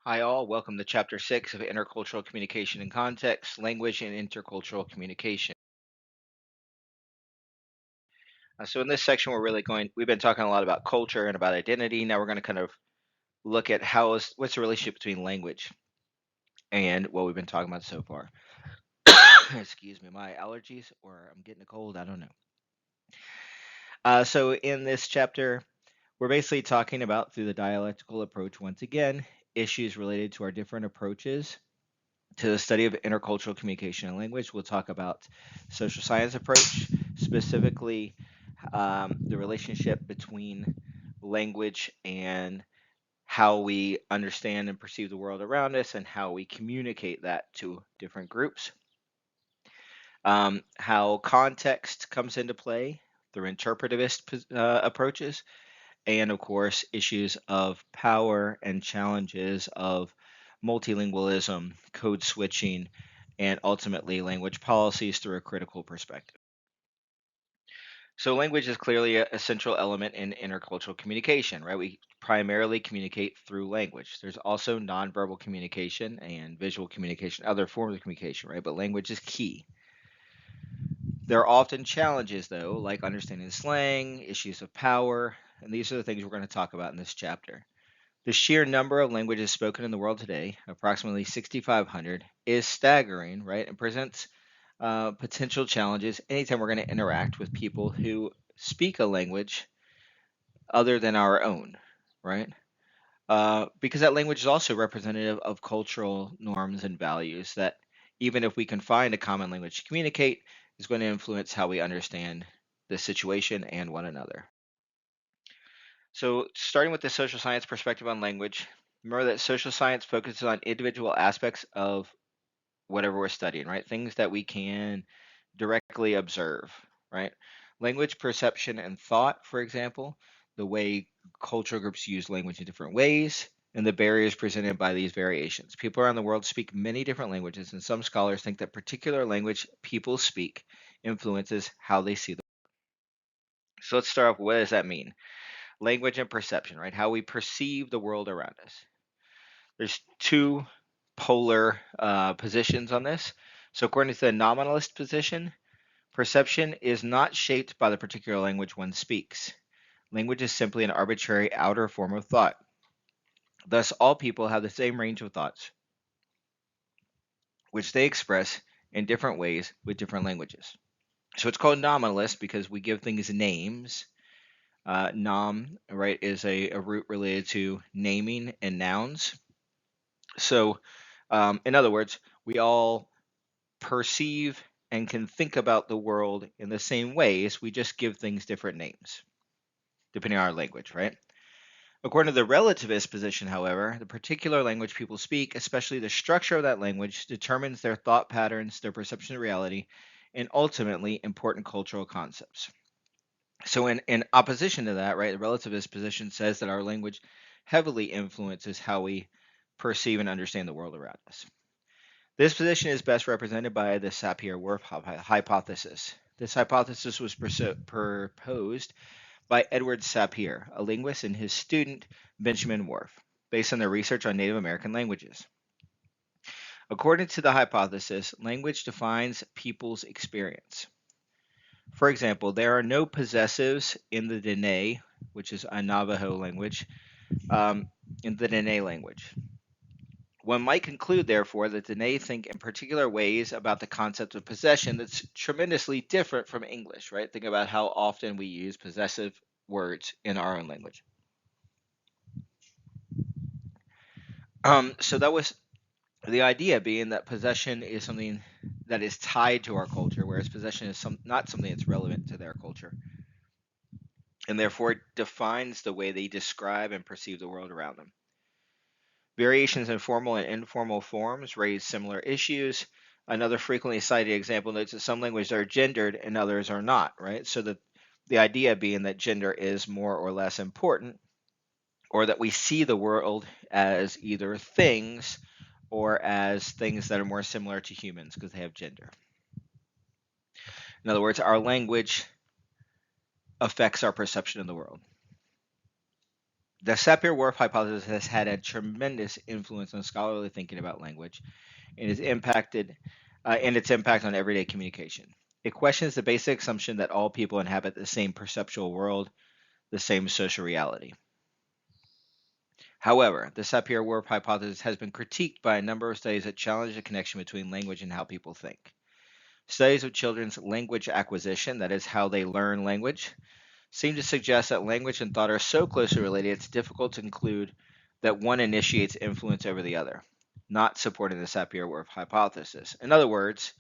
Hi, all. Welcome to Chapter 6 of Intercultural Communication and Context, Language and Intercultural Communication. So, in this section, we've been talking a lot about culture and about identity. Now, we're going to kind of look at what's the relationship between language and what we've been talking about so far. Excuse me, my allergies, or I'm getting a cold, I don't know. So, in this chapter, we're basically talking about through the dialectical approach once again, issues related to our different approaches to the study of intercultural communication and language. We'll talk about social science approach, specifically the relationship between language and how we understand and perceive the world around us and how we communicate that to different groups. How context comes into play through interpretivist approaches, and of course, issues of power and challenges of multilingualism, code switching, and ultimately language policies through a critical perspective. So, language is clearly a central element in intercultural communication, right? We primarily communicate through language. There's also nonverbal communication and visual communication, other forms of communication, right? But language is key. There are often challenges, though, like understanding slang, issues of power, and these are the things we're going to talk about in this chapter. The sheer number of languages spoken in the world today, approximately 6,500, is staggering, right? And presents potential challenges anytime we're going to interact with people who speak a language other than our own, right? Because that language is also representative of cultural norms and values that, even if we can find a common language to communicate, is going to influence how we understand the situation and one another. So, starting with the social science perspective on language, remember that social science focuses on individual aspects of whatever we're studying, right? Things that we can directly observe, right? Language perception and thought, for example, the way cultural groups use language in different ways, and the barriers presented by these variations. People around the world speak many different languages, and some scholars think that particular language people speak influences how they see the world. So let's start off. What does that mean? Language and perception, right? How we perceive the world around us. There's two polar positions on this. So according to the nominalist position, perception is not shaped by the particular language one speaks. Language is simply an arbitrary outer form of thought. Thus, all people have the same range of thoughts, which they express in different ways with different languages. So it's called nominalist because we give things names. Nom, right, is a root related to naming and nouns. So, in other words, we all perceive and can think about the world in the same ways. We just give things different names, depending on our language, right? According to the relativist position, however, the particular language people speak, especially the structure of that language, determines their thought patterns, their perception of reality, and ultimately important cultural concepts. So, in opposition to that, right, the relativist position says that our language heavily influences how we perceive and understand the world around us. This position is best represented by the Sapir-Whorf hypothesis. This hypothesis was proposed by Edward Sapir, a linguist, and his student Benjamin Whorf, based on their research on Native American languages. According to the hypothesis, language defines people's experience. For example, there are no possessives in the Dene, which is a Navajo language, in the Dene language. One might conclude, therefore, that Dene think in particular ways about the concept of possession that's tremendously different from English, right? Think about how often we use possessive words in our own language. So that was the idea being that possession is something that is tied to our culture, whereas possession is not something that's relevant to their culture. And therefore, it defines the way they describe and perceive the world around them. Variations in formal and informal forms raise similar issues. Another frequently cited example notes that some languages are gendered and others are not, right? So the idea being that gender is more or less important, or that we see the world as either things or as things that are more similar to humans because they have gender. In other words, our language affects our perception of the world. The Sapir-Whorf hypothesis has had a tremendous influence on scholarly thinking about language and its impact on everyday communication. It questions the basic assumption that all people inhabit the same perceptual world, the same social reality. However, the Sapir-Whorf hypothesis has been critiqued by a number of studies that challenge the connection between language and how people think. Studies of children's language acquisition, that is, how they learn language, seem to suggest that language and thought are so closely related it's difficult to conclude that one initiates influence over the other, not supporting the Sapir-Whorf hypothesis. In other words,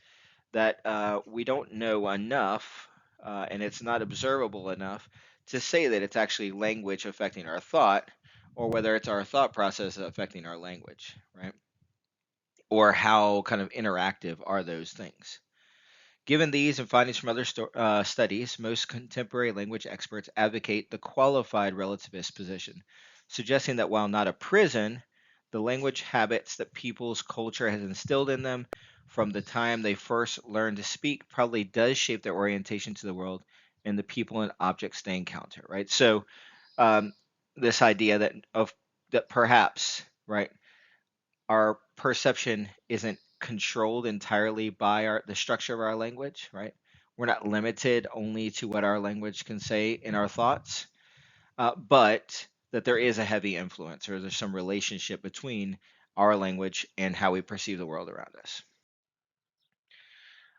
that we don't know enough and it's not observable enough to say that it's actually language affecting our thought or whether it's our thought process affecting our language, right? Or how kind of interactive are those things? Given these and findings from other studies, most contemporary language experts advocate the qualified relativist position, suggesting that while not a prison, the language habits that people's culture has instilled in them from the time they first learn to speak probably does shape their orientation to the world and the people and objects they encounter, right? So, um, this idea that perhaps, right, our perception isn't controlled entirely by the structure of our language, right? We're not limited only to what our language can say in our thoughts, but that there is a heavy influence or there's some relationship between our language and how we perceive the world around us.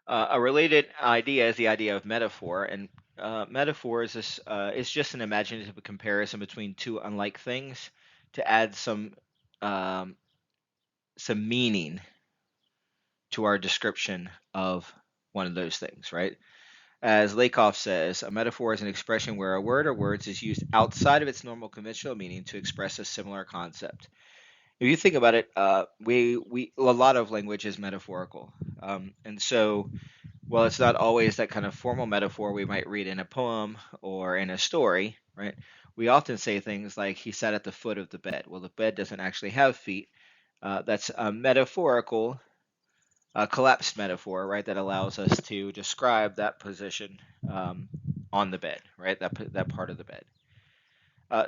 A related idea is the idea of metaphor, and metaphor is just an imaginative comparison between two unlike things to add um, some meaning to our description of one of those things, right? As Lakoff says, a metaphor is an expression where a word or words is used outside of its normal conventional meaning to express a similar concept. If you think about it, we a lot of language is metaphorical, and so while it's not always that kind of formal metaphor we might read in a poem or in a story, right? We often say things like he sat at the foot of the bed. Well, the bed doesn't actually have feet. That's a metaphorical collapsed metaphor, right? That allows us to describe that position on the bed, right? That part of the bed.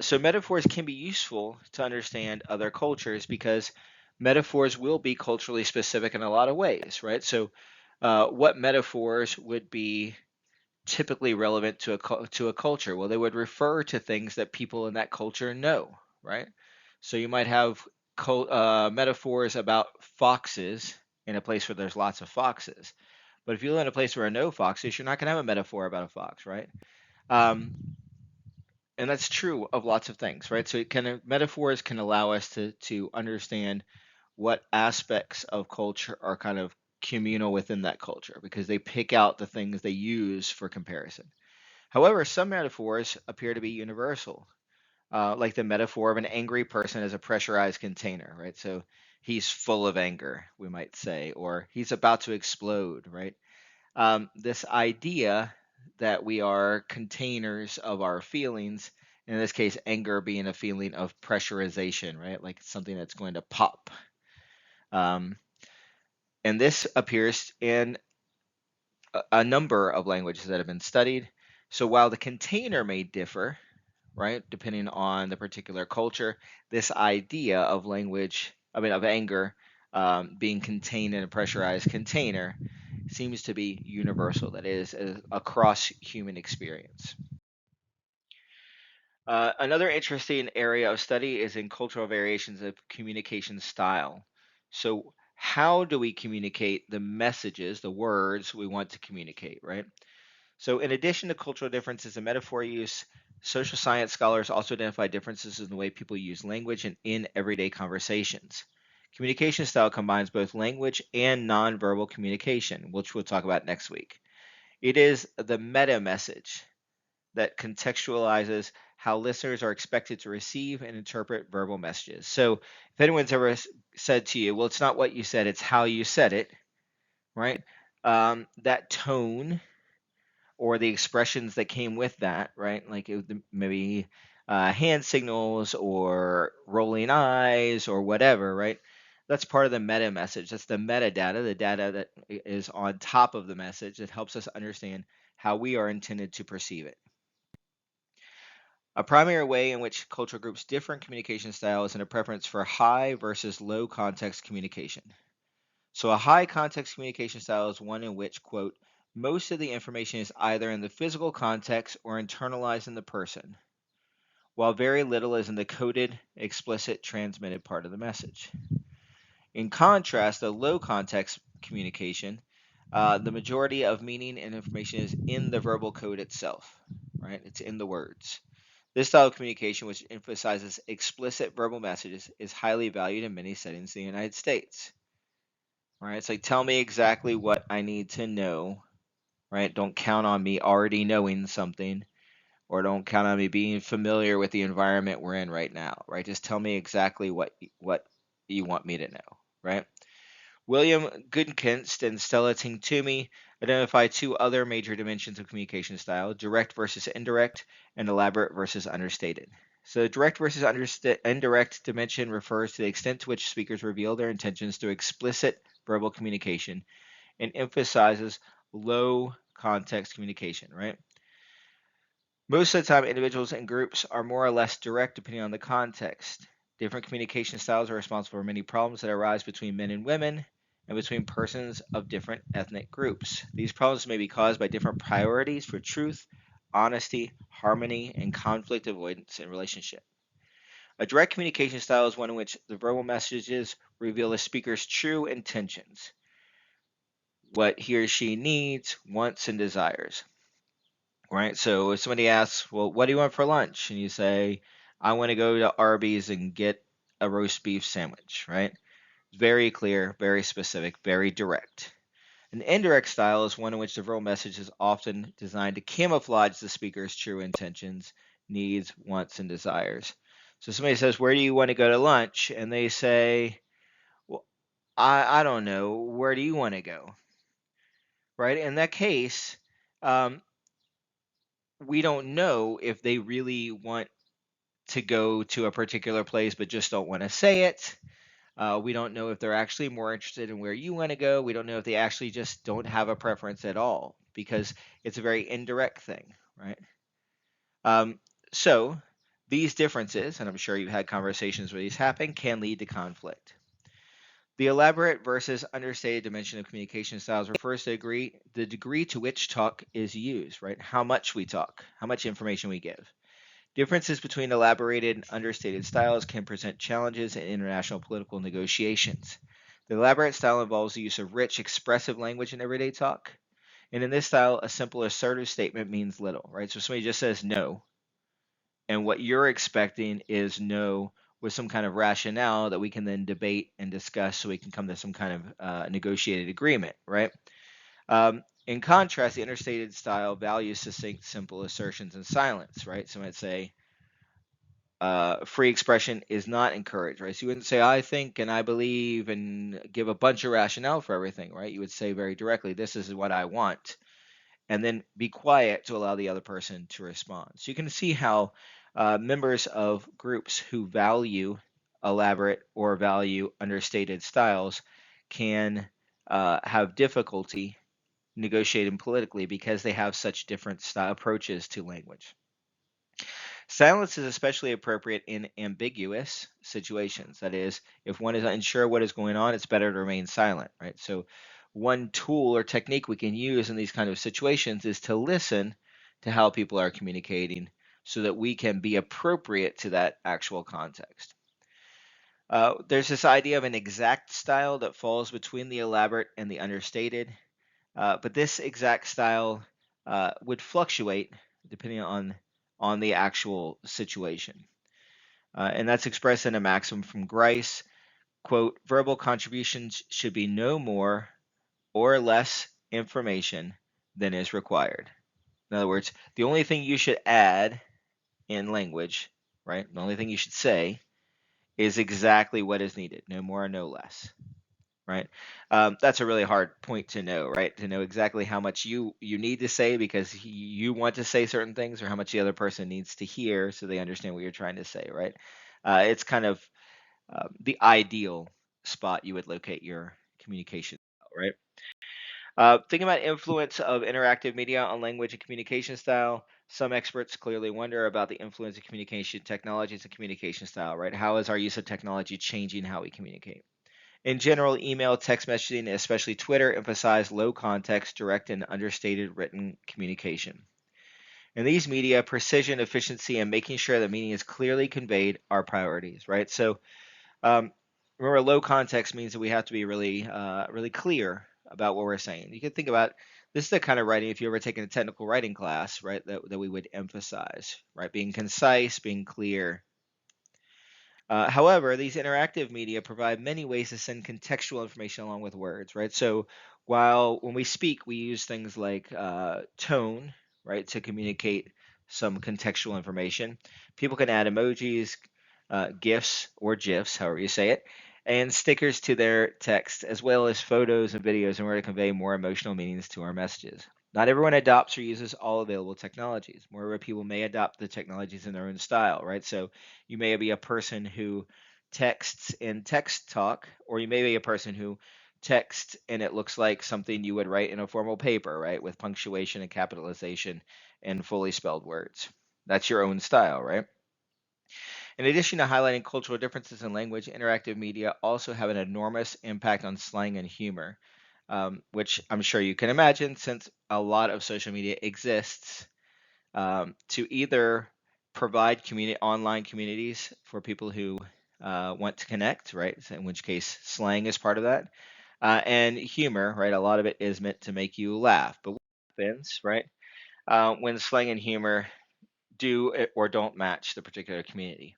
So metaphors can be useful to understand other cultures because metaphors will be culturally specific in a lot of ways, right? So, what metaphors would be typically relevant to to a culture? Well, they would refer to things that people in that culture know, right? So you might have metaphors about foxes in a place where there's lots of foxes. But if you live in a place where there are no foxes, you're not going to have a metaphor about a fox, right? Um, and that's true of lots of things, right? So metaphors can allow us to understand what aspects of culture are kind of communal within that culture because they pick out the things they use for comparison. However, some metaphors appear to be universal, like the metaphor of an angry person as a pressurized container, right? So he's full of anger, we might say, or he's about to explode, right? This idea that we are containers of our feelings, in this case, anger being a feeling of pressurization, right? Like something that's going to pop. Um, and this appears in a number of languages that have been studied. So while the container may differ, right, depending on the particular culture, this idea of of anger being contained in a pressurized container seems to be universal, that is, across human experience. Another interesting area of study is in cultural variations of communication style. So, how do we communicate the messages, the words we want to communicate, right? So, in addition to cultural differences in metaphor use, social science scholars also identify differences in the way people use language and in everyday conversations. Communication style combines both language and nonverbal communication, which we'll talk about next week. It is the meta message that contextualizes how listeners are expected to receive and interpret verbal messages. So, if anyone's ever said to you, well, it's not what you said, it's how you said it, right? That tone or the expressions that came with that, right? Like maybe hand signals or rolling eyes or whatever, right? That's part of the meta message. That's the metadata, the data that is on top of the message that helps us understand how we are intended to perceive it. A primary way in which cultural groups differ in communication style is in a preference for high versus low context communication. So, a high context communication style is one in which, quote, most of the information is either in the physical context or internalized in the person, while very little is in the coded, explicit, transmitted part of the message. In contrast, a low context communication, the majority of meaning and information is in the verbal code itself, right? It's in the words. This style of communication, which emphasizes explicit verbal messages, is highly valued in many settings in the United States. Right? It's like, tell me exactly what I need to know, right? Don't count on me already knowing something, or don't count on me being familiar with the environment we're in right now, right? Just tell me exactly what you want me to know, right? William Goodkinst and Stella Toomey identify two other major dimensions of communication style: direct versus indirect, and elaborate versus understated. So, the direct versus indirect dimension refers to the extent to which speakers reveal their intentions through explicit verbal communication and emphasizes low context communication, right? Most of the time, individuals and groups are more or less direct depending on the context. Different communication styles are responsible for many problems that arise between men and women and between persons of different ethnic groups. These problems may be caused by different priorities for truth, honesty, harmony, and conflict avoidance in relationship. A direct communication style is one in which the verbal messages reveal the speaker's true intentions, what he or she needs, wants, and desires. Right? So if somebody asks, well, what do you want for lunch? And you say, I want to go to Arby's and get a roast beef sandwich, right? Very clear, very specific, very direct. An indirect style is one in which the verbal message is often designed to camouflage the speaker's true intentions, needs, wants, and desires. So somebody says, where do you want to go to lunch? And they say, well, I don't know. Where do you want to go? Right? In that case, um, we don't know if they really want to go to a particular place but just don't want to say it. We don't know if they're actually more interested in where you want to go. We don't know if they actually just don't have a preference at all because it's a very indirect thing, right? Um, so these differences, and I'm sure you've had conversations where these happen, can lead to conflict. The elaborate versus understated dimension of communication styles refers to the degree to which talk is used, right? How much we talk, how much information we give. Differences between elaborated and understated styles can present challenges in international political negotiations. The elaborate style involves the use of rich, expressive language in everyday talk. And in this style, a simple assertive statement means little, right? So somebody just says no, and what you're expecting is no with some kind of rationale that we can then debate and discuss so we can come to some kind of negotiated agreement, right? In contrast, the understated style values succinct, simple assertions and silence, right? So might say, free expression is not encouraged, right? So you wouldn't say I think and I believe and give a bunch of rationale for everything, right? You would say very directly, this is what I want, and then be quiet to allow the other person to respond. So you can see how members of groups who value elaborate or value understated styles can have difficulty negotiating politically because they have such different style approaches to language. Silence is especially appropriate in ambiguous situations. That is, if one is unsure what is going on, it's better to remain silent, right? So, one tool or technique we can use in these kind of situations is to listen to how people are communicating so that we can be appropriate to that actual context. There's this idea of an exact style that falls between the elaborate and the understated, but this exact style would fluctuate depending on the actual situation. And that's expressed in a maxim from Grice, quote, verbal contributions should be no more or less information than is required. In other words, the only thing you should add in language, right, the only thing you should say is exactly what is needed, no more, no less, right? That's a really hard point to know, right? To know exactly how much you need to say because you want to say certain things, or how much the other person needs to hear so they understand what you're trying to say, right? It's kind of the ideal spot you would locate your communication, right? Thinking about influence of interactive media on language and communication style. Some experts clearly wonder about the influence of communication technologies and communication style, right? How is our use of technology changing how we communicate? In general, email, text messaging, especially Twitter, emphasize low context, direct, and understated written communication. In these media, precision, efficiency, and making sure that meaning is clearly conveyed are priorities, right? So um, remember, low context means that we have to be really clear about what we're saying. You can think about this is the kind of writing, if you ever taken a technical writing class, right, that we would emphasize, right? Being concise, being clear. However, these interactive media provide many ways to send contextual information along with words, right? So while when we speak, we use things like tone, right, to communicate some contextual information. People can add emojis, GIFs or GIFs, however you say it, and stickers to their text, as well as photos and videos in order to convey more emotional meanings to our messages. Not everyone adopts or uses all available technologies. Moreover, people may adopt the technologies in their own style, right? So you may be a person who texts in text talk, or you may be a person who texts and it looks like something you would write in a formal paper, right? With punctuation and capitalization and fully spelled words. That's your own style, right? In addition to highlighting cultural differences in language, interactive media also have an enormous impact on slang and humor, which I'm sure you can imagine since a lot of social media exists to either provide online communities for people who want to connect, right? So in which case, slang is part of that, and humor, right? A lot of it is meant to make you laugh. But what happens, right, when slang and humor or don't match the particular community?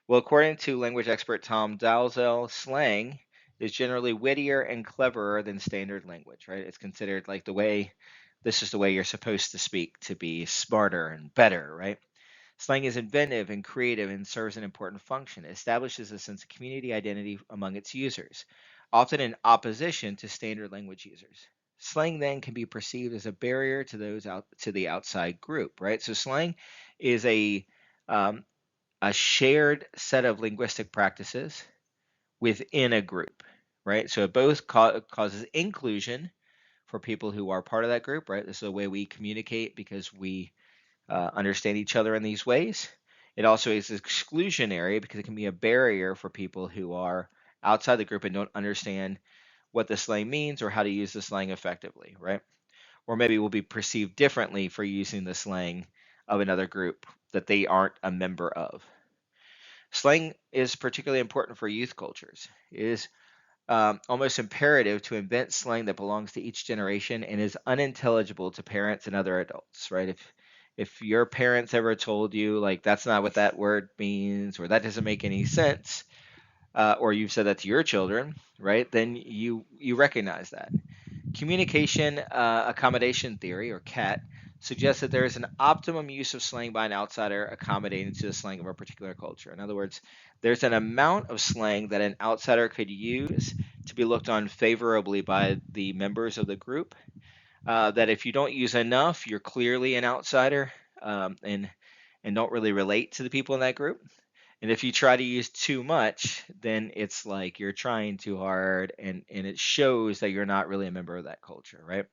Well, according to language expert Tom Dalzell, slang is generally wittier and cleverer than standard language, right? It's considered like this is the way you're supposed to speak to be smarter and better, right? Slang is inventive and creative and serves an important function. It establishes a sense of community identity among its users, often in opposition to standard language users. Slang then can be perceived as a barrier to those out to the outside group, right? So slang is um, a shared set of linguistic practices within a group, right? So it both causes inclusion for people who are part of that group, right? This is a way we communicate because we understand each other in these ways. It also is exclusionary because it can be a barrier for people who are outside the group and don't understand what the slang means or how to use the slang effectively, right? Or maybe will be perceived differently for using the slang of another group that they aren't a member of. Slang is particularly important for youth cultures. It is almost imperative to invent slang that belongs to each generation and is unintelligible to parents and other adults, right? If your parents ever told you like that's not what that word means or that doesn't make any sense, or you've said that to your children, right? Then you recognize that. Communication accommodation theory, or CAT, suggests that there is an optimum use of slang by an outsider accommodating to the slang of a particular culture. In other words, there's an amount of slang that an outsider could use to be looked on favorably by the members of the group. That if you don't use enough, you're clearly an outsider and don't really relate to the people in that group. And if you try to use too much, then it's like you're trying too hard and it shows that you're not really a member of that culture, right?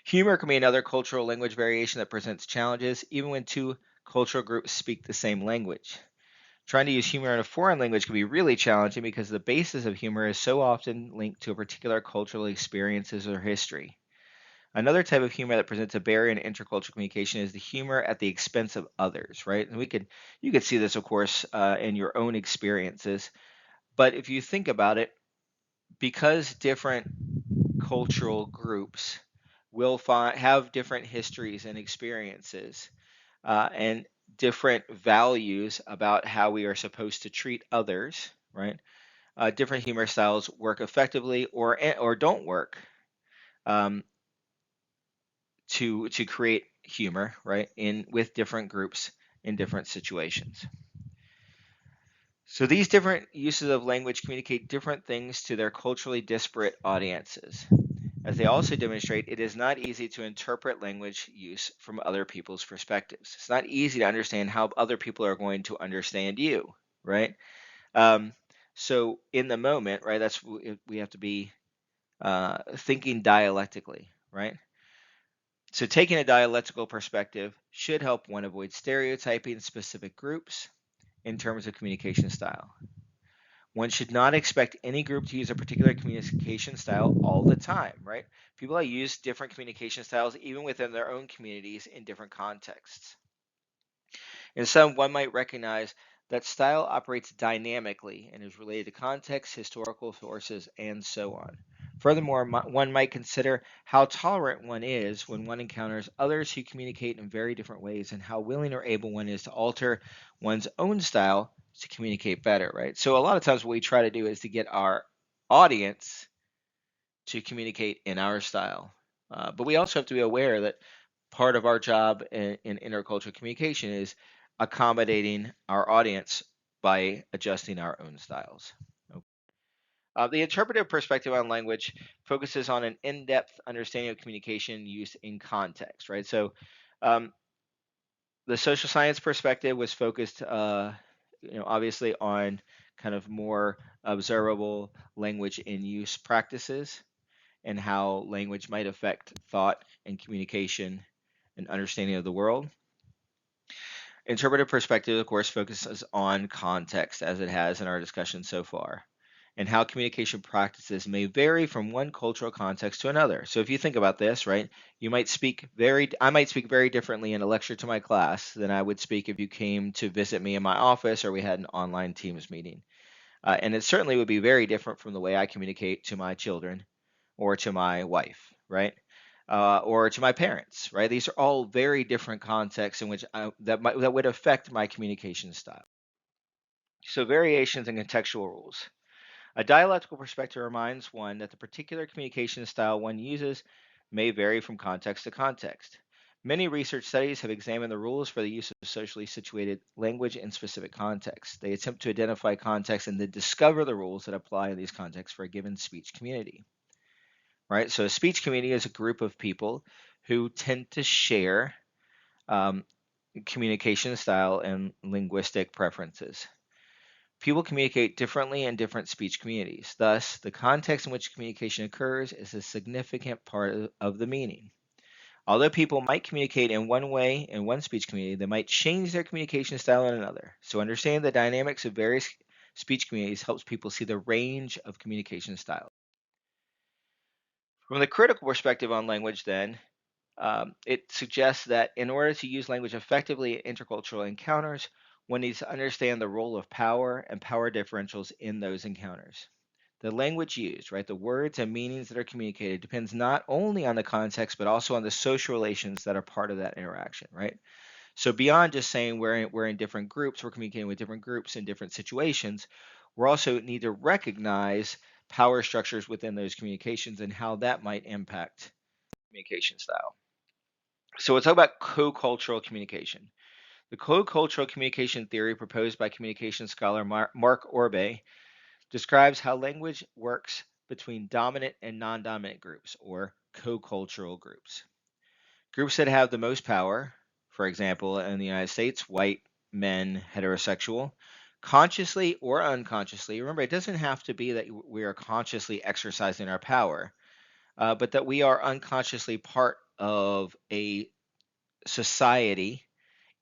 Humor can be another cultural language variation that presents challenges, even when two cultural groups speak the same language. Trying to use humor in a foreign language can be really challenging because the basis of humor is so often linked to a particular cultural experiences or history. Another type of humor that presents a barrier in intercultural communication is the humor at the expense of others, right? And you could see this, of course, in your own experiences. But if you think about it, because different cultural groups have different histories and experiences and different values about how we are supposed to treat others, right? Different humor styles work effectively or don't work um, to create humor, right? In with different groups in different situations. So these different uses of language communicate different things to their culturally disparate audiences. As they also demonstrate, it is not easy to interpret language use from other people's perspectives. It's not easy to understand how other people are going to understand you, right? Um, so in the moment, right, we have to be thinking dialectically, right? So taking a dialectical perspective should help one avoid stereotyping specific groups in terms of communication style. One should not expect any group to use a particular communication style all the time, right? People use different communication styles even within their own communities in different contexts. In some, one might recognize that style operates dynamically and is related to context, historical sources, and so on. Furthermore, one might consider how tolerant one is when one encounters others who communicate in very different ways and how willing or able one is to alter one's own style to communicate better, right? So, a lot of times, what we try to do is to get our audience to communicate in our style. But we also have to be aware that part of our job in intercultural communication is accommodating our audience by adjusting our own styles. The interpretive perspective on language focuses on an in-depth understanding of communication used in context, right? So, um, the social science perspective was focused, obviously on kind of more observable language in use practices and how language might affect thought and communication and understanding of the world. Interpretive perspective, of course, focuses on context, as it has in our discussion so far, and how communication practices may vary from one cultural context to another. So if you think about this, right, I might speak very differently in a lecture to my class than I would speak if you came to visit me in my office or we had an online Teams meeting. And it certainly would be very different from the way I communicate to my children or to my wife, right? Or to my parents, right? These are all very different contexts in which that would affect my communication style. So variations in contextual rules. A dialectical perspective reminds one that the particular communication style one uses may vary from context to context. Many research studies have examined the rules for the use of socially situated language in specific contexts. They attempt to identify context and then discover the rules that apply in these contexts for a given speech community. Right? So a speech community is a group of people who tend to share um, communication style and linguistic preferences. People communicate differently in different speech communities. Thus, the context in which communication occurs is a significant part of the meaning. Although people might communicate in one way in one speech community, they might change their communication style in another. So, understanding the dynamics of various speech communities helps people see the range of communication styles. From the critical perspective on language, then, it suggests that in order to use language effectively in intercultural encounters, one needs to understand the role of power and power differentials in those encounters. The language used, right, the words and meanings that are communicated depends not only on the context, but also on the social relations that are part of that interaction, right? So beyond just saying we're in different groups, we're communicating with different groups in different situations, we also need to recognize power structures within those communications and how that might impact communication style. So we'll talk about co-cultural communication. The co-cultural communication theory proposed by communication scholar Mark Orbe describes how language works between dominant and non-dominant groups, or co-cultural groups. Groups that have the most power, for example, in the United States, white men, heterosexual, consciously or unconsciously. Remember, it doesn't have to be that we are consciously exercising our power, but that we are unconsciously part of a society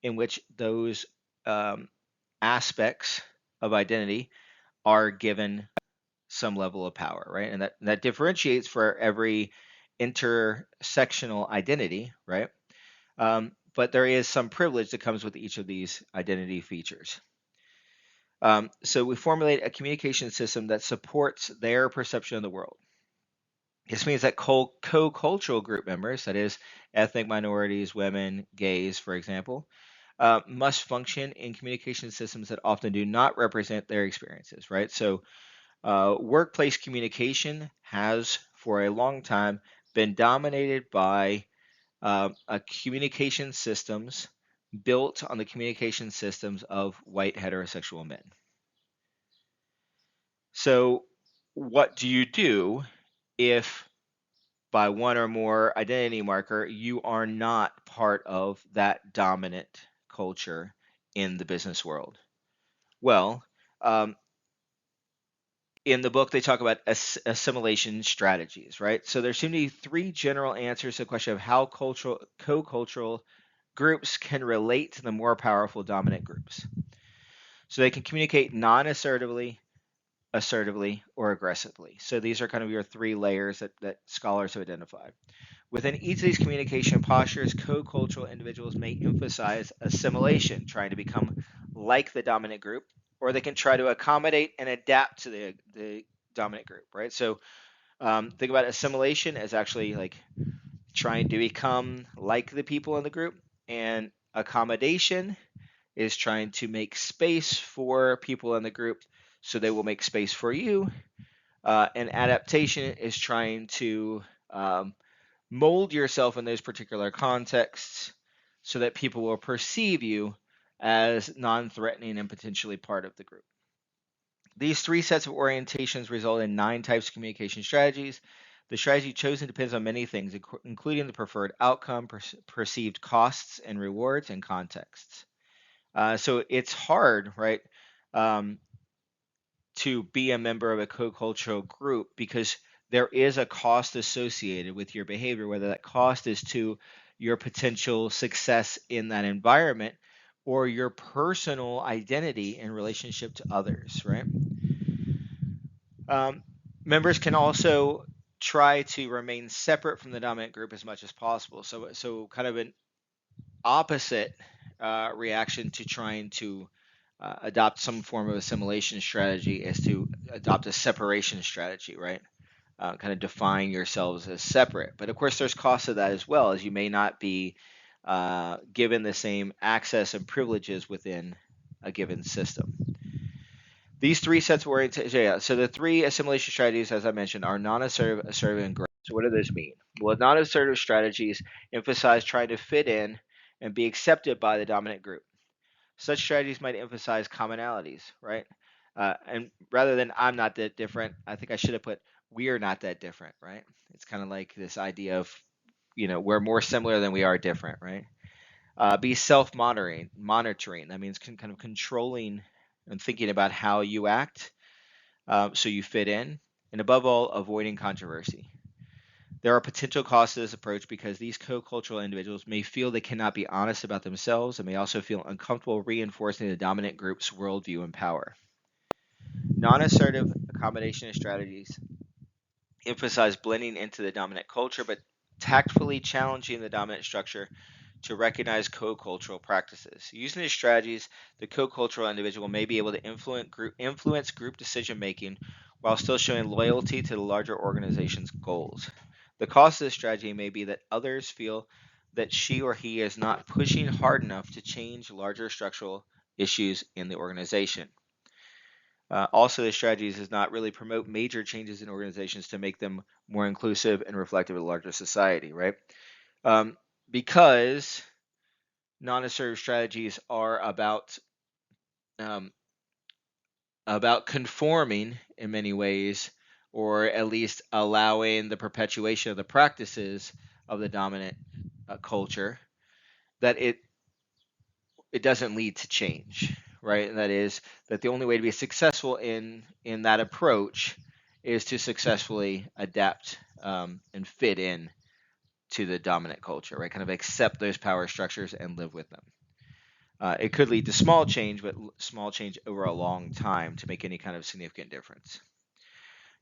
in which those um, aspects of identity are given some level of power, right? And that differentiates for every intersectional identity, right? But there is some privilege that comes with each of these identity features. So we formulate a communication system that supports their perception of the world. This means that co-cultural group members, that is, ethnic minorities, women, gays, for example, must function in communication systems that often do not represent their experiences, right? So, workplace communication has, for a long time, been dominated by a communication systems built on the communication systems of white heterosexual men. So, what do you do if by one or more identity marker, you are not part of that dominant culture in the business world? Well, um, in the book they talk about assimilation strategies, right? So there seem to be three general answers to the question of how co-cultural groups can relate to the more powerful dominant groups. So they can communicate non-assertively, assertively, or aggressively. So these are kind of your three layers that scholars have identified. Within each of these communication postures, co-cultural individuals may emphasize assimilation, trying to become like the dominant group, or they can try to accommodate and adapt to the dominant group, right? So think about assimilation as actually like trying to become like the people in the group, and accommodation is trying to make space for people in the group so they will make space for you. And adaptation is trying to mold yourself in those particular contexts so that people will perceive you as non threatening and potentially part of the group. These three sets of orientations result in 9 types of communication strategies. The strategy chosen depends on many things, including the preferred outcome, perceived costs and rewards, and contexts. So it's hard, right, um, to be a member of a co-cultural group because there is a cost associated with your behavior, whether that cost is to your potential success in that environment or your personal identity in relationship to others, right? Um, Members can also try to remain separate from the dominant group as much as possible. So kind of an opposite reaction to trying to adopt some form of assimilation strategy is to adopt a separation strategy, right? Kind of define yourselves as separate. But of course, there's costs of that as well, as you may not be given the same access and privileges within a given system. These three sets of orientation, yeah, so the three assimilation strategies, as I mentioned, are non-assertive, assertive, and growth. So what do those mean? Well, non-assertive strategies emphasize trying to fit in and be accepted by the dominant group. Such strategies might emphasize commonalities, right? And rather than I'm not that different, I think I should have put we're not that different, right? It's kind of like this idea of, we're more similar than we are different, right? Be monitoring. That means kind of controlling and thinking about how you act so you fit in. And above all, avoiding controversy. There are potential costs to this approach because these co-cultural individuals may feel they cannot be honest about themselves and may also feel uncomfortable reinforcing the dominant group's worldview and power. Non-assertive accommodation strategies emphasize blending into the dominant culture, but tactfully challenging the dominant structure to recognize co-cultural practices. Using these strategies, the co-cultural individual may be able to influence group decision making while still showing loyalty to the larger organization's goals. The cost of this strategy may be that others feel that she or he is not pushing hard enough to change larger structural issues in the organization. Also, the strategy does not really promote major changes in organizations to make them more inclusive and reflective of the larger society, right? Because non-assertive strategies are um, about conforming in many ways, or at least allowing the perpetuation of the practices of the dominant culture. That it doesn't lead to change, right? And that is that the only way to be successful in that approach is to successfully adapt and fit in to the dominant culture, right? Kind of accept those power structures and live with them. It could lead to small change, but small change over a long time to make any kind of significant difference.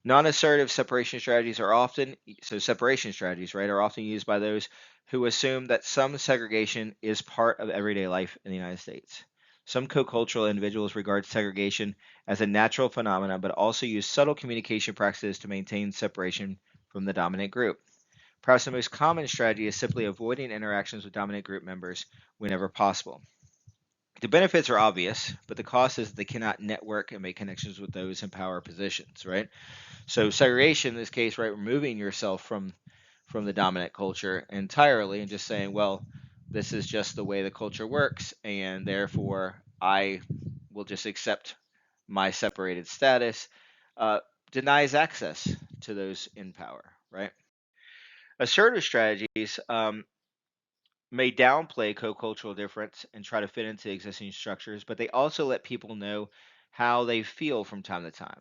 Non-assertive separation strategies are often separation strategies, right, are often used by those who assume that some segregation is part of everyday life in the United States. Some co-cultural individuals regard segregation as a natural phenomenon, but also use subtle communication practices to maintain separation from the dominant group. Perhaps the most common strategy is simply avoiding interactions with dominant group members whenever possible. The benefits are obvious, but the cost is they cannot network and make connections with those in power positions, right? So segregation in this case, right, removing yourself from the dominant culture entirely and just saying, well, this is just the way the culture works, and therefore I will just accept my separated status, uh, denies access to those in power, right? Assertive strategies may downplay co-cultural difference and try to fit into existing structures, but they also let people know how they feel from time to time.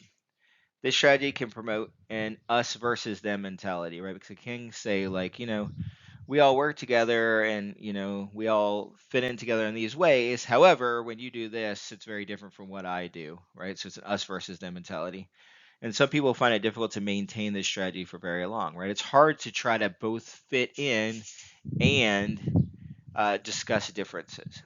This strategy can promote an us versus them mentality, right? Because it can say, like, we all work together and, we all fit in together in these ways. However, when you do this, it's very different from what I do, right? So it's an us versus them mentality. And some people find it difficult to maintain this strategy for very long, right? It's hard to try to both fit in and discuss differences.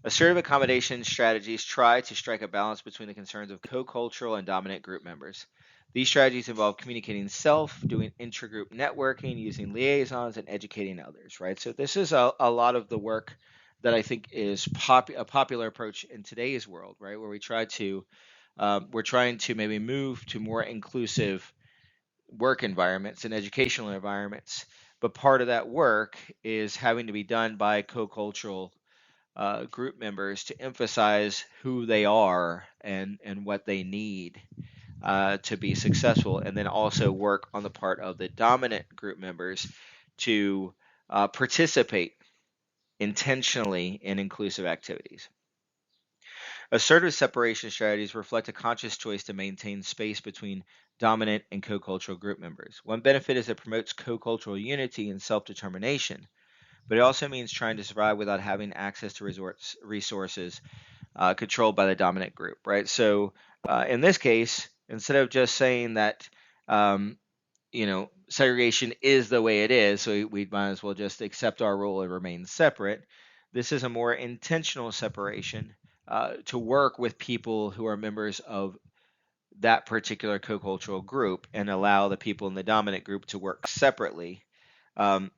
Assertive accommodation strategies try to strike a balance between the concerns of co-cultural and dominant group members. These strategies involve communicating self, doing intragroup networking, using liaisons, and educating others, right? So this is a lot of the work that I think is a popular approach in today's world, right? Where we're trying to maybe move to more inclusive work environments and educational environments. But part of that work is having to be done by co-cultural group members to emphasize who they are and what they need to be successful, and then also work on the part of the dominant group members to participate intentionally in inclusive activities. Assertive separation strategies reflect a conscious choice to maintain space between dominant and co-cultural group members. One benefit is it promotes co-cultural unity and self-determination, but it also means trying to survive without having access to resources controlled by the dominant group, right? So in this case, instead of just saying that, um, segregation is the way it is, so we might as well just accept our role and remain separate. This is a more intentional separation to work with people who are members of that particular co-cultural group and allow the people in the dominant group to work separately, um,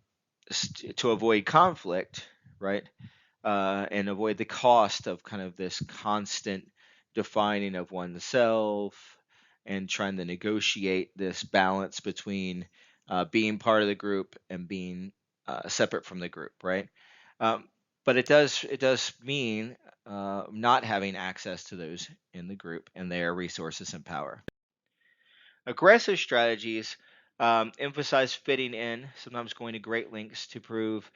to avoid conflict, right? And avoid the cost of kind of this constant defining of oneself and trying to negotiate this balance between being part of the group and being separate from the group, right? Um, but it does mean not having access to those in the group and their resources and power. Aggressive strategies emphasize fitting in, sometimes going to great lengths to prove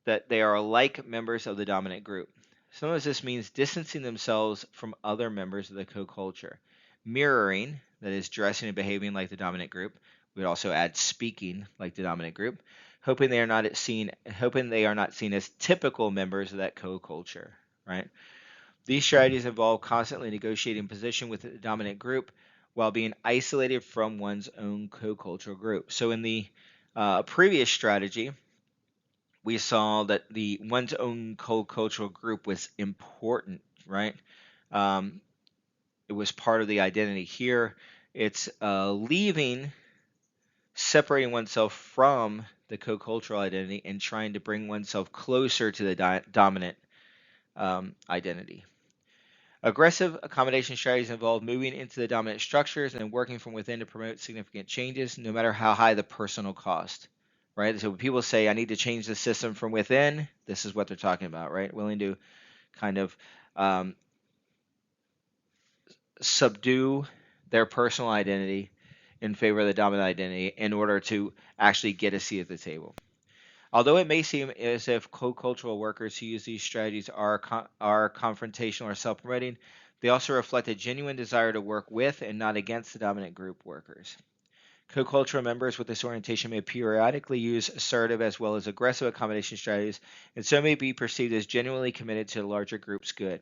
that they are like members of the dominant group. Sometimes this means distancing themselves from other members of the co-culture. Mirroring, that is dressing and behaving like the dominant group. We would also add speaking like the dominant group, hoping they are not seen as typical members of that co-culture, right? These strategies involve constantly negotiating position with the dominant group while being isolated from one's own co-cultural group. So in the previous strategy, we saw that the one's own co-cultural group was important, right? Um, it was part of the identity. Here, it's separating oneself from the co-cultural identity and trying to bring oneself closer to the dominant identity. Aggressive accommodation strategies involve moving into the dominant structures and working from within to promote significant changes, no matter how high the personal cost. Right? So when people say, I need to change the system from within, this is what they're talking about, right? Willing to kind of um, subdue their personal identity in favor of the dominant identity in order to actually get a seat at the table. Although it may seem as if co-cultural workers who use these strategies are confrontational or self-promoting, they also reflect a genuine desire to work with and not against the dominant group workers. Co-cultural members with this orientation may periodically use assertive as well as aggressive accommodation strategies, and so may be perceived as genuinely committed to the larger group's good.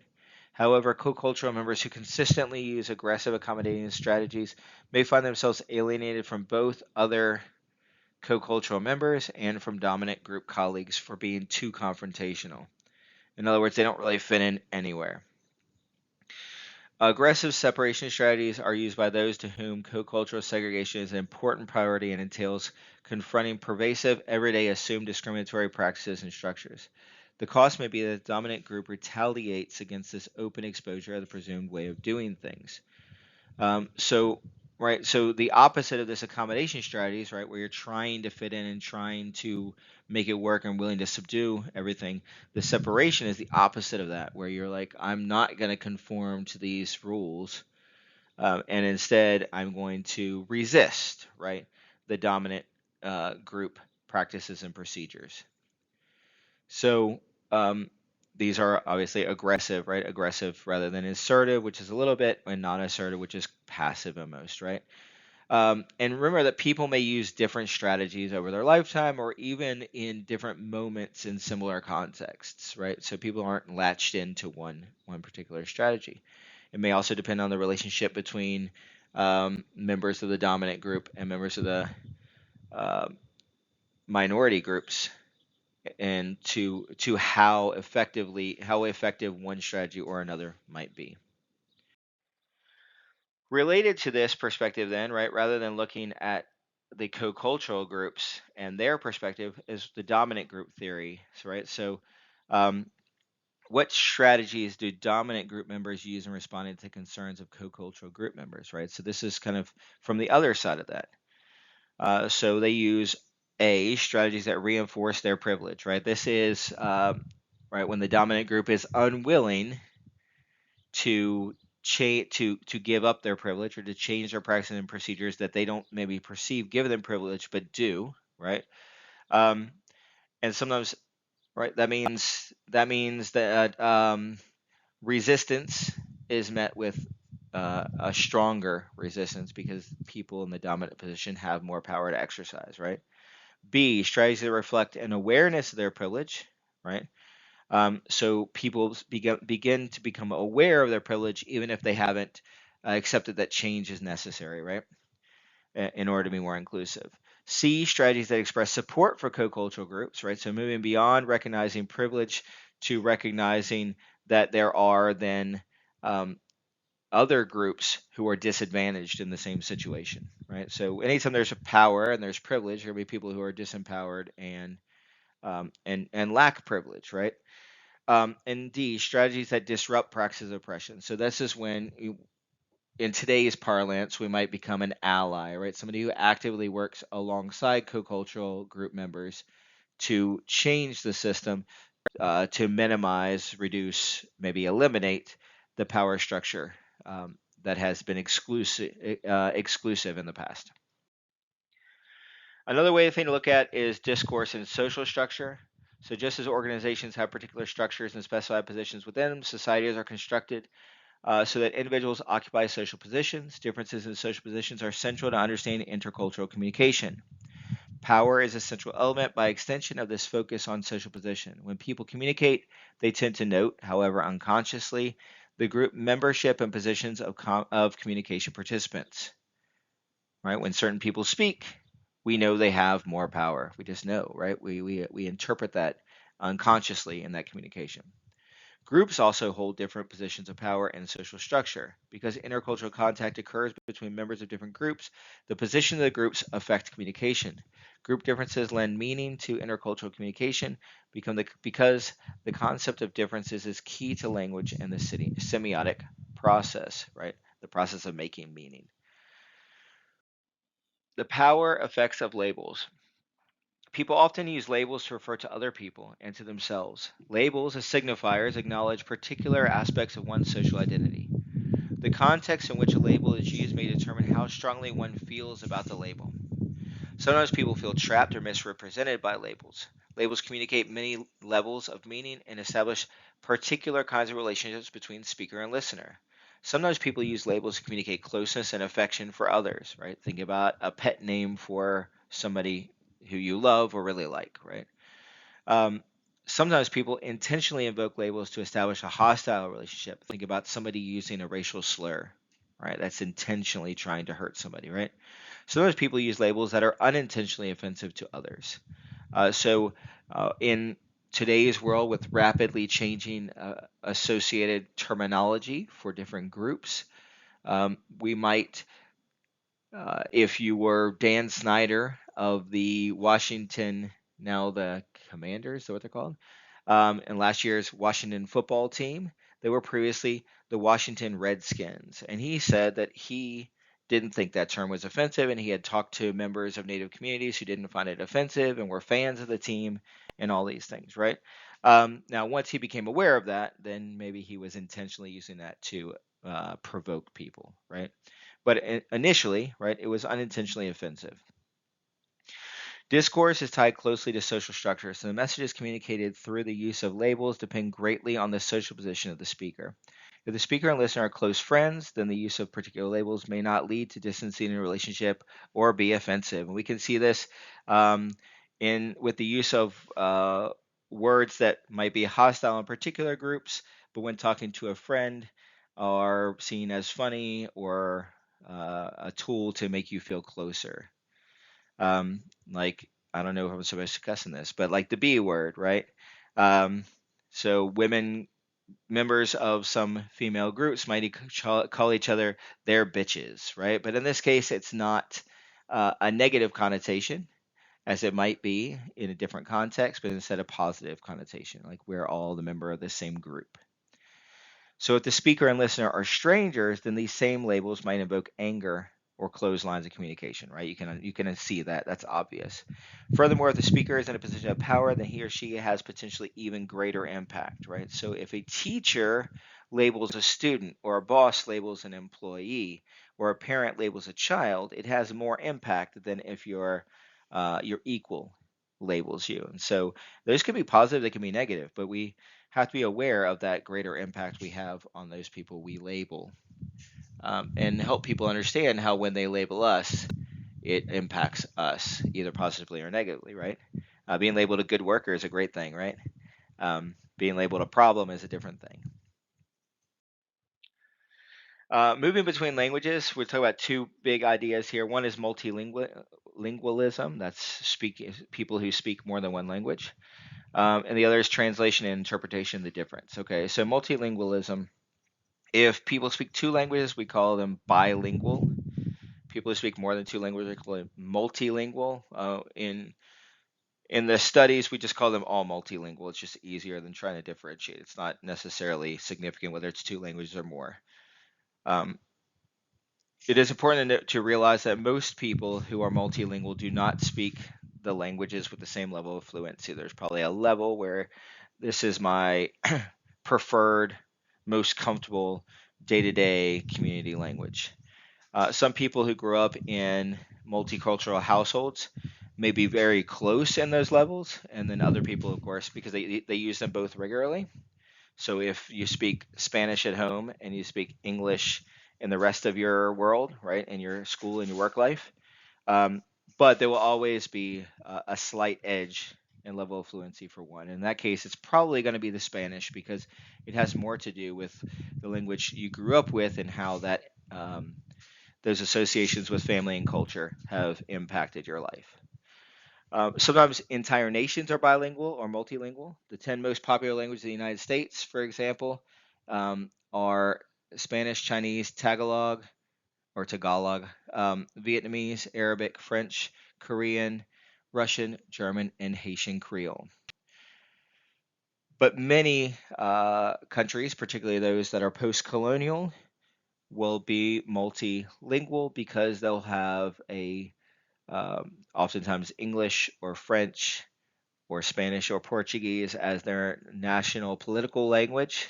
However, co-cultural members who consistently use aggressive accommodating strategies may find themselves alienated from both other co-cultural members and from dominant group colleagues for being too confrontational. In other words, they don't really fit in anywhere. Aggressive separation strategies are used by those to whom co-cultural segregation is an important priority and entails confronting pervasive, everyday assumed discriminatory practices and structures. The cost may be that the dominant group retaliates against this open exposure of the presumed way of doing things. So, right, so the opposite of this accommodation strategies, right, where you're trying to fit in and trying to make it work and willing to subdue everything, the separation is the opposite of that, where you're like, I'm not going to conform to these rules, and instead I'm going to resist, right, the dominant group practices and procedures. So, um, These are obviously aggressive, right? Aggressive rather than assertive, which is a little bit, and non-assertive, which is passive at most, right? And remember that people may use different strategies over their lifetime or even in different moments in similar contexts, right? So people aren't latched into one particular strategy. It may also depend on the relationship between members of the dominant group and members of the uh, minority groups, and to how effective one strategy or another might be. Related to this perspective, then, right, rather than looking at the co-cultural groups and their perspective, is the dominant group theory. So, right, so um, what strategies do dominant group members use in responding to concerns of co-cultural group members, right? So this is kind of from the other side of that. So they use strategies that reinforce their privilege, right? This is right when the dominant group is unwilling to to give up their privilege or to change their practices and procedures that they don't maybe perceive give them privilege but do, right? Um, and sometimes, right, that means that resistance is met with a stronger resistance because people in the dominant position have more power to exercise, right? B, strategies that reflect an awareness of their privilege, right? So people begin to become aware of their privilege even if they haven't accepted that change is necessary, right? In order to be more inclusive. C, strategies that express support for co-cultural groups, right? So moving beyond recognizing privilege to recognizing that there are then um, other groups who are disadvantaged in the same situation, right? So anytime there's a power and there's privilege, there will be people who are disempowered and lack privilege, right? And D, strategies that disrupt practices of oppression. So this is when, in today's parlance, we might become an ally, right? Somebody who actively works alongside co-cultural group members to change the system, to minimize, reduce, maybe eliminate the power structure that has been exclusive in the past. Another way to look at is discourse and social structure. So just as organizations have particular structures and specified positions within them, societies are constructed so that individuals occupy social positions. Differences in social positions are central to understanding intercultural communication. Power is a central element by extension of this focus on social position. When people communicate, they tend to note, however unconsciously, the group membership and positions of communication participants. Right? When certain people speak, we know they have more power. We just know, right? We interpret that unconsciously in that communication. Groups also hold different positions of power in social structure. Because intercultural contact occurs between members of different groups, the position of the groups affect communication. Group differences lend meaning to intercultural communication because the concept of differences is key to language and the semiotic process, right? The process of making meaning. The power effects of labels. People often use labels to refer to other people and to themselves. Labels as signifiers acknowledge particular aspects of one's social identity. The context in which a label is used may determine how strongly one feels about the label. Sometimes people feel trapped or misrepresented by labels. Labels communicate many levels of meaning and establish particular kinds of relationships between speaker and listener. Sometimes people use labels to communicate closeness and affection for others, right? Think about a pet name for somebody who you love or really like, right? Um, Sometimes people intentionally invoke labels to establish a hostile relationship. Think about somebody using a racial slur, right? That's intentionally trying to hurt somebody, right? Sometimes people use labels that are unintentionally offensive to others. In today's world, with rapidly changing associated terminology for different groups, we might if you were Dan Snyder of the Washington, now the Commanders, is that what they're called? And last year's Washington football team, they were previously the Washington Redskins. And he said that he didn't think that term was offensive, and he had talked to members of Native communities who didn't find it offensive and were fans of the team and all these things, right? Now, once he became aware of that, then maybe he was intentionally using that to provoke people, right? But initially, right, it was unintentionally offensive. Discourse is tied closely to social structure, so the messages communicated through the use of labels depend greatly on the social position of the speaker. If the speaker and listener are close friends, then the use of particular labels may not lead to distancing in a relationship or be offensive. And we can see this um, in with the use of words that might be hostile in particular groups, but when talking to a friend, are seen as funny or a tool to make you feel closer. Um, like I don't know if I'm supposed to cuss in this, but like the B word, right? Um, so women members of some female groups might call each other their bitches, right? But in this case, it's not a negative connotation as it might be in a different context, but instead a positive connotation, like we're all the member of the same group. So if the speaker and listener are strangers, then these same labels might invoke anger or close lines of communication, right? You can see that. That's obvious. Furthermore, if the speaker is in a position of power, then he or she has potentially even greater impact, right? So if a teacher labels a student, or a boss labels an employee, or a parent labels a child, it has more impact than if your equal labels you. And so those can be positive, they can be negative, but we have to be aware of that greater impact we have on those people we label, and help people understand how when they label us, it impacts us either positively or negatively, right? Being labeled a good worker is a great thing, right? Being labeled a problem is a different thing. Moving between languages, we're talking about two big ideas here. One is multilingualism, that's people who speak more than one language. And the other is translation and interpretation, the difference. Okay, so multilingualism. If people speak two languages, we call them bilingual. People who speak more than two languages, we call them multilingual. In the studies, we just call them all multilingual. It's just easier than trying to differentiate. It's not necessarily significant whether it's two languages or more. Um, it is important to realize that most people who are multilingual do not speak the languages with the same level of fluency. There's probably a level where this is my preferred, most comfortable day-to-day community language. Some people who grew up in multicultural households may be very close in those levels, and then other people, of course, because they use them both regularly. So if you speak Spanish at home and you speak English in the rest of your world, right, in your school and your work life, um, but there will always be a slight edge in level of fluency for one. In that case, it's probably going to be the Spanish because it has more to do with the language you grew up with and how that those associations with family and culture have impacted your life. Sometimes entire nations are bilingual or multilingual. The 10 most popular languages in the United States, for example, are Spanish, Chinese, Tagalog, Vietnamese, Arabic, French, Korean, Russian, German, and Haitian Creole. But many countries, particularly those that are post colonial, will be multilingual because they'll have oftentimes English or French or Spanish or Portuguese as their national political language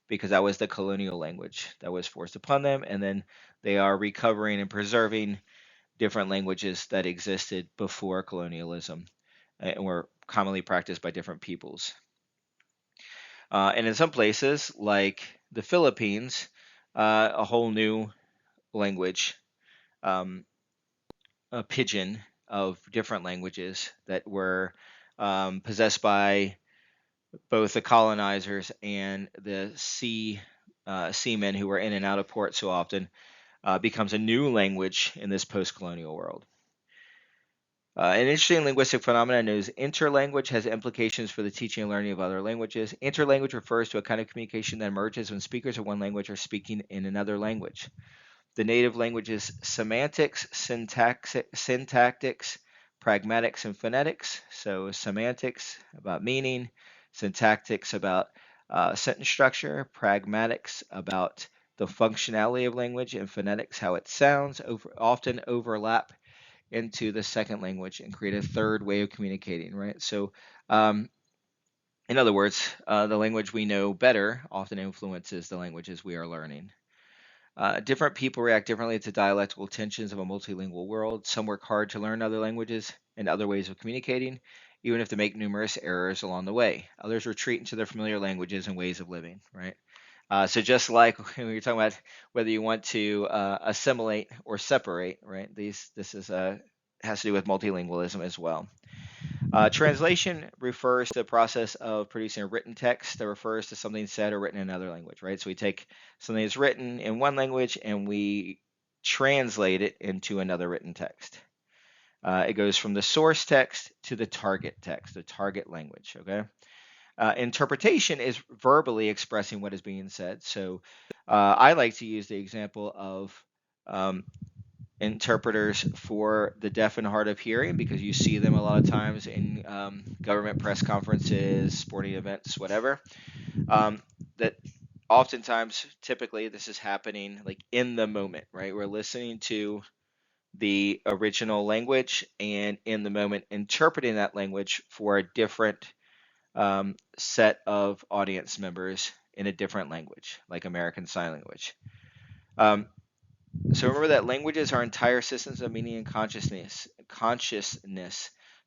because that was the colonial language that was forced upon them. And then they are recovering and preserving different languages that existed before colonialism and were commonly practiced by different peoples. And in some places, like the Philippines, a whole new language, um, a pidgin of different languages that were possessed by both the colonizers and the seamen who were in and out of port so often, becomes a new language in this post-colonial world. An interesting linguistic phenomenon is interlanguage has implications for the teaching and learning of other languages. Interlanguage refers to a kind of communication that emerges when speakers of one language are speaking in another language. The native language's semantics, syntactics, pragmatics, and phonetics. So, semantics about meaning, syntactics about sentence structure, pragmatics about the functionality of language, and phonetics how it sounds often overlap into the second language and create a third way of communicating, right? So, um, in other words, the language we know better often influences the languages we are learning. Different people react differently to dialectical tensions of a multilingual world. Some work hard to learn other languages and other ways of communicating, even if they make numerous errors along the way. Others retreat into their familiar languages and ways of living, right? So just like when we were talking about whether you want to assimilate or separate, right? This is has to do with multilingualism as well. Translation refers to the process of producing a written text that refers to something said or written in another language, right? So we take something that's written in one language and we translate it into another written text. It goes from the source text to the target text, the target language, okay? Interpretation is verbally expressing what is being said. So I like to use the example of um, interpreters for the deaf and hard of hearing because you see them a lot of times in government press conferences, sporting events, whatever. That oftentimes, typically, this is happening like in the moment, right? We're listening to the original language and in the moment interpreting that language for a different set of audience members in a different language, like American Sign Language. Um, so remember that languages are entire systems of meaning and consciousness.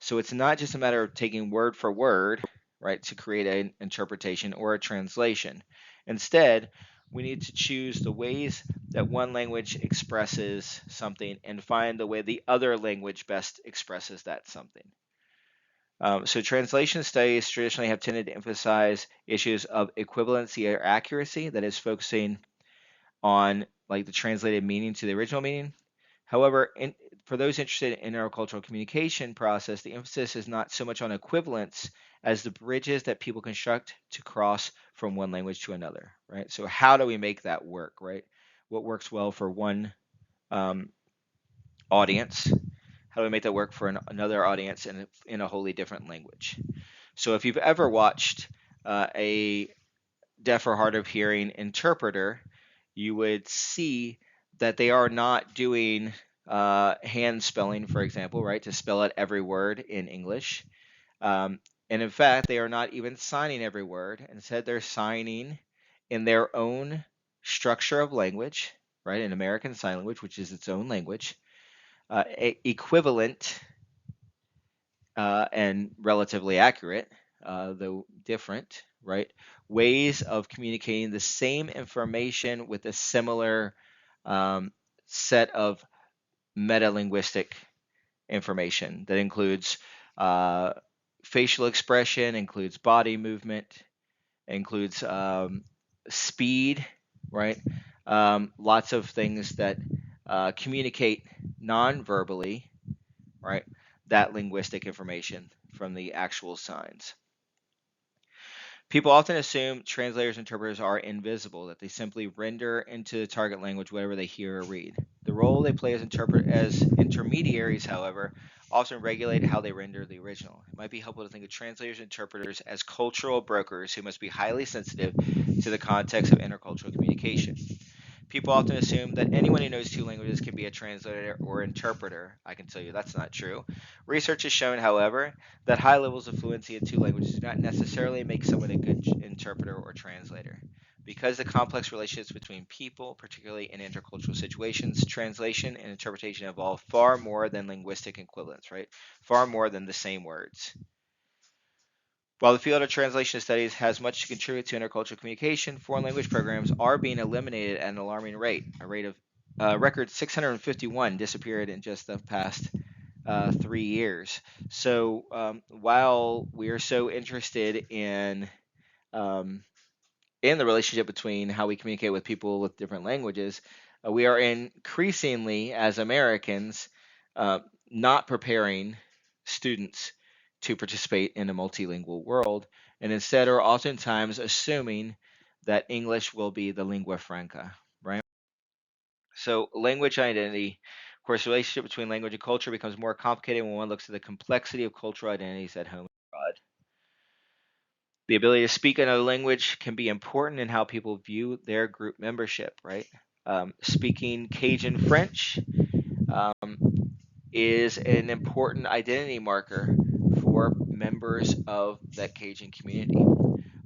So it's not just a matter of taking word for word, right, to create an interpretation or a translation. Instead, we need to choose the ways that one language expresses something and find the way the other language best expresses that something. So translation studies traditionally have tended to emphasize issues of equivalency or accuracy, that is focusing on like the translated meaning to the original meaning. However, for those interested in intercultural communication process, the emphasis is not so much on equivalence as the bridges that people construct to cross from one language to another, right? So how do we make that work, right? What works well for one um, audience? How do we make that work for another audience in a wholly different language? So if you've ever watched a deaf or hard of hearing interpreter, you would see that they are not doing hand spelling, for example, right, to spell out every word in English. Um, and in fact, they are not even signing every word. Instead, they're signing in their own structure of language, right, in American Sign Language, which is its own language, equivalent and relatively accurate, though different, right? Ways of communicating the same information with a similar um, set of metalinguistic information that includes uh, facial expression, includes body movement, includes speed, right? Lots of things that communicate non-verbally, right? That linguistic information from the actual signs. People often assume translators and interpreters are invisible, that they simply render into the target language whatever they hear or read. The role they play as intermediaries, however, often regulate how they render the original. It might be helpful to think of translators and interpreters as cultural brokers who must be highly sensitive to the context of intercultural communication. People often assume that anyone who knows two languages can be a translator or interpreter. I can tell you that's not true. Research has shown, however, that high levels of fluency in two languages do not necessarily make someone a good interpreter or translator. Because the complex relationships between people, particularly in intercultural situations, translation and interpretation involve far more than linguistic equivalence, right? Far more than the same words. While the field of translation studies has much to contribute to intercultural communication, foreign language programs are being eliminated at an alarming rate. A rate of record 651 disappeared in just the past 3 years. So while we are so interested um, in the relationship between how we communicate with people with different languages, we are increasingly, as Americans, uh, not preparing students to participate in a multilingual world, and instead are oftentimes assuming that English will be the lingua franca, right? So, language identity. Of course, the relationship between language and culture becomes more complicated when one looks at the complexity of cultural identities at home and abroad. The ability to speak another language can be important in how people view their group membership, right? Speaking Cajun French um, is an important identity marker for members of that Cajun community.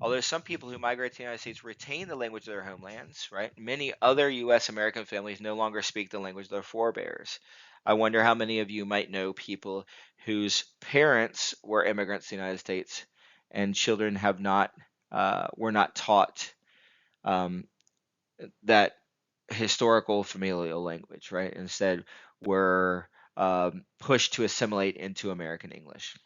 Although some people who migrate to the United States retain the language of their homelands, right? Many other U.S. American families no longer speak the language of their forebears. I wonder how many of you might know people whose parents were immigrants to the United States and children have not were not taught um, that historical familial language, right? Instead, were pushed to assimilate into American English.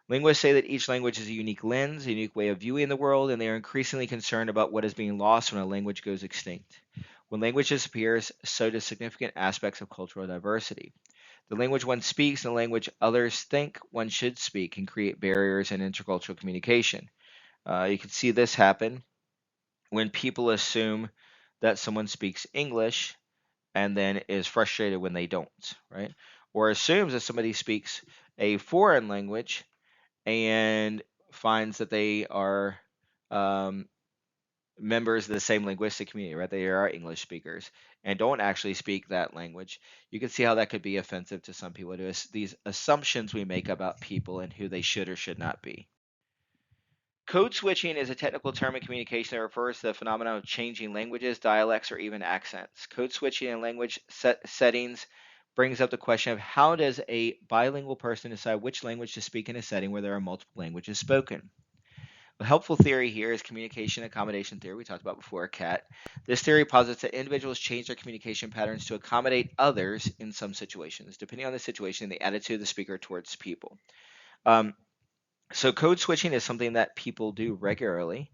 Linguists say that each language is a unique lens, a unique way of viewing the world, and they are increasingly concerned about what is being lost when a language goes extinct. When language disappears, so do significant aspects of cultural diversity. The language one speaks and the language others think one should speak can create barriers in intercultural communication. You can see this happen when people assume that someone speaks English and then is frustrated when they don't, right? Or assumes that somebody speaks a foreign language and finds that they are um, members of the same linguistic community, right? They are English speakers and don't actually speak that language. You can see how that could be offensive to some people. These assumptions we make about people and who they should or should not be. Code switching is a technical term in communication that refers to the phenomenon of changing languages, dialects, or even accents. Code switching in language settings brings up the question of how does a bilingual person decide which language to speak in a setting where there are multiple languages spoken? A helpful theory here is communication accommodation theory, we talked about before, CAT. This theory posits that individuals change their communication patterns to accommodate others in some situations, depending on the situation and the attitude of the speaker towards people. So code switching is something that people do regularly,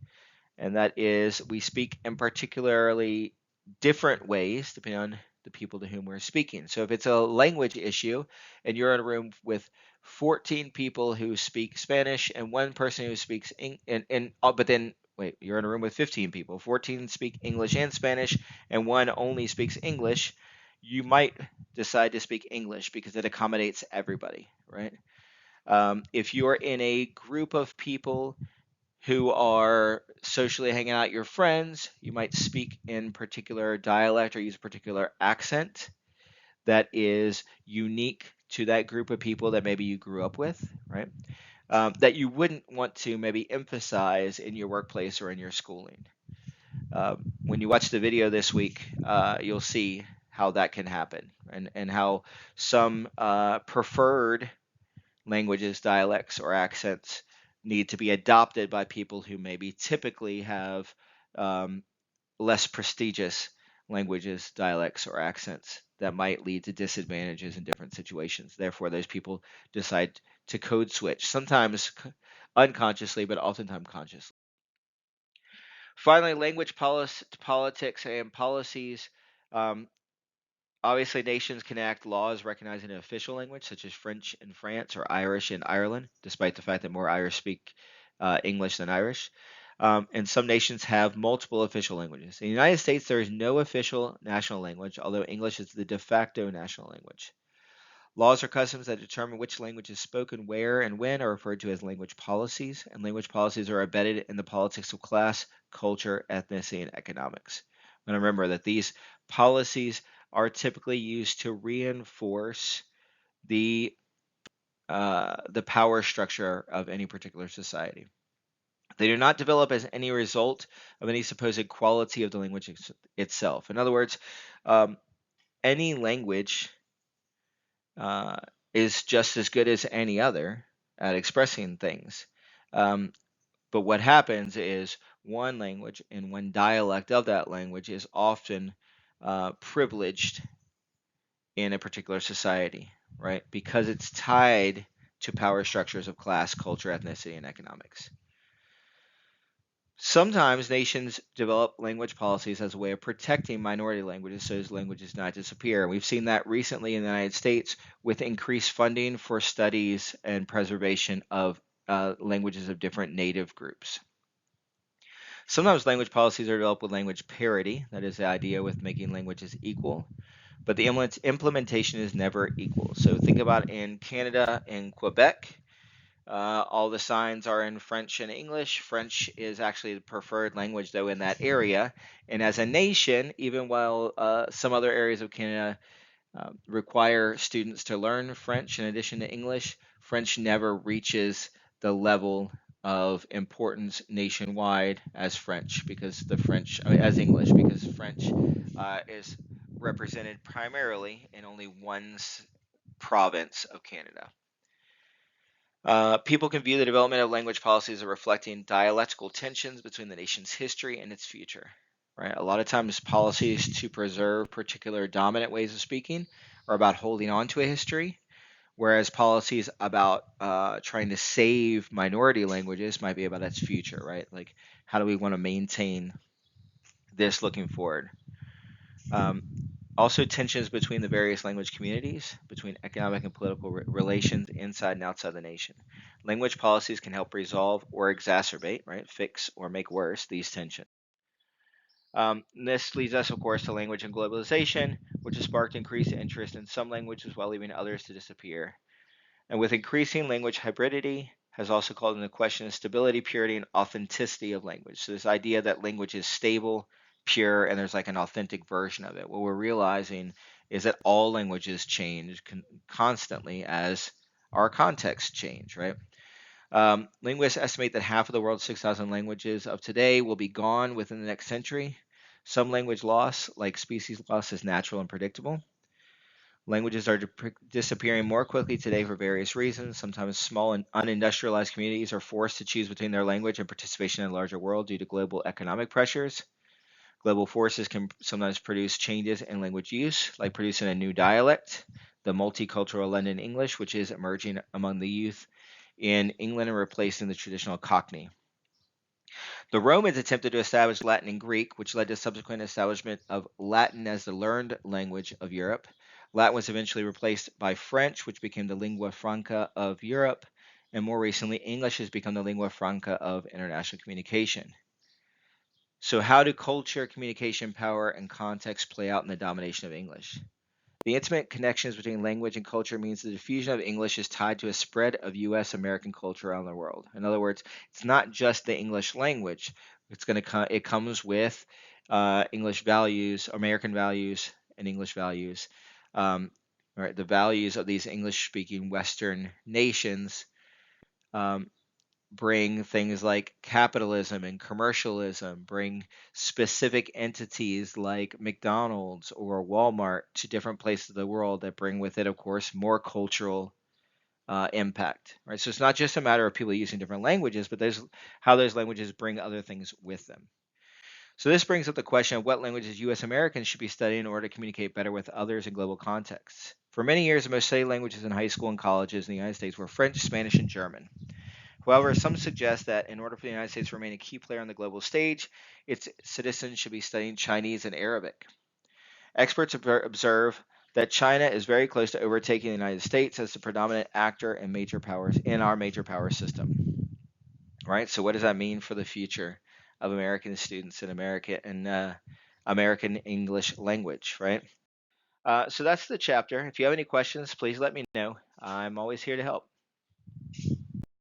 and that is we speak in particularly different ways depending on the people to whom we're speaking. So if it's a language issue and you're in a room with 14 people who speak Spanish and one person who speaks but then wait, you're in a room with 15 people, 14 speak English and Spanish and one only speaks English, you might decide to speak English because it accommodates everybody, right? If you're in a group of people who are socially hanging out your friends, you might speak in particular dialect or use a particular accent that is unique to that group of people that maybe you grew up with, right? That you wouldn't want to maybe emphasize in your workplace or in your schooling. When you watch the video this week, you'll see how that can happen and how some preferred languages, dialects, or accents need to be adopted by people who maybe typically have um, less prestigious languages, dialects, or accents that might lead to disadvantages in different situations. Therefore, those people decide to code switch, sometimes unconsciously, but oftentimes consciously. Finally, language politics and policies. Um, Obviously, nations can enact laws recognizing an official language, such as French in France or Irish in Ireland, despite the fact that more Irish speak English than Irish. And some nations have multiple official languages. In the United States, there is no official national language, although English is the de facto national language. Laws or customs that determine which language is spoken where and when are referred to as language policies, and language policies are embedded in the politics of class, culture, ethnicity, and economics. And remember that these policies are typically used to reinforce the power structure of any particular society. They do not develop as any result of any supposed quality of the language itself. In other words, um, any language uh, is just as good as any other at expressing things. Um, but what happens is one language and one dialect of that language is often privileged in a particular society, right? Because it's tied to power structures of class, culture, ethnicity, and economics. Sometimes nations develop language policies as a way of protecting minority languages so those languages not disappear. We've seen that recently in the United States with increased funding for studies and preservation of languages of different native groups. Sometimes language policies are developed with language parity, that is the idea with making languages equal, but the implementation is never equal. So think about in Canada and Quebec, all the signs are in French and English. French is actually the preferred language, though, in that area. And as a nation, even while some other areas of Canada require students to learn French in addition to English, French never reaches the level of importance nationwide as French, because the French, I mean, as English, because French is represented primarily in only one province of Canada. People can view the development of language policies as reflecting dialectical tensions between the nation's history and its future. Right? A lot of times, policies to preserve particular dominant ways of speaking are about holding on to a history, whereas policies about trying to save minority languages might be about its future. Right? Like, how do we want to maintain this looking forward? Um, Also, tensions between the various language communities, between economic and political relations inside and outside the nation. Language policies can help resolve or exacerbate, right, fix or make worse these tensions. This leads us, of course, to language and globalization, which has sparked increased interest in some languages while leaving others to disappear. And with increasing language hybridity, has also called into question the stability, purity, and authenticity of language. So this idea that language is stable, pure, and there's like an authentic version of it. What we're realizing is that all languages change constantly as our contexts change, right? Linguists estimate that half of the world's 6,000 languages of today will be gone within the next century. Some language loss, like species loss, is natural and predictable. Languages are disappearing more quickly today for various reasons. Sometimes small and unindustrialized communities are forced to choose between their language and participation in a larger world due to global economic pressures. Global forces can sometimes produce changes in language use, like producing a new dialect, the multicultural London English, which is emerging among the youth in England and replacing the traditional Cockney. The Romans attempted to establish Latin and Greek, which led to subsequent establishment of Latin as the learned language of Europe. Latin was eventually replaced by French, which became the lingua franca of Europe, and more recently, English has become the lingua franca of international communication. So, how do culture, communication, power, and context play out in the domination of English? The intimate connections between language and culture means the diffusion of English is tied to a spread of U.S. American culture around the world. In other words, it's not just the English language. It comes with English values, American values, and English values. Um, right, the values of these English-speaking Western nations um, bring things like capitalism and commercialism, bring specific entities like McDonald's or Walmart to different places of the world that bring with it, of course, more cultural impact. Right. So it's not just a matter of people using different languages, but there's how those languages bring other things with them. So this brings up the question of what languages U.S. Americans should be studying in order to communicate better with others in global contexts. For many years, the most studied languages in high school and colleges in the United States were French, Spanish, and German. However, some suggest that in order for the United States to remain a key player on the global stage, its citizens should be studying Chinese and Arabic. Experts observe that China is very close to overtaking the United States as the predominant actor and major powers in our major power system. Right. So, what does that mean for the future of American students in America and American English language? Right. So that's the chapter. If you have any questions, please let me know. I'm always here to help.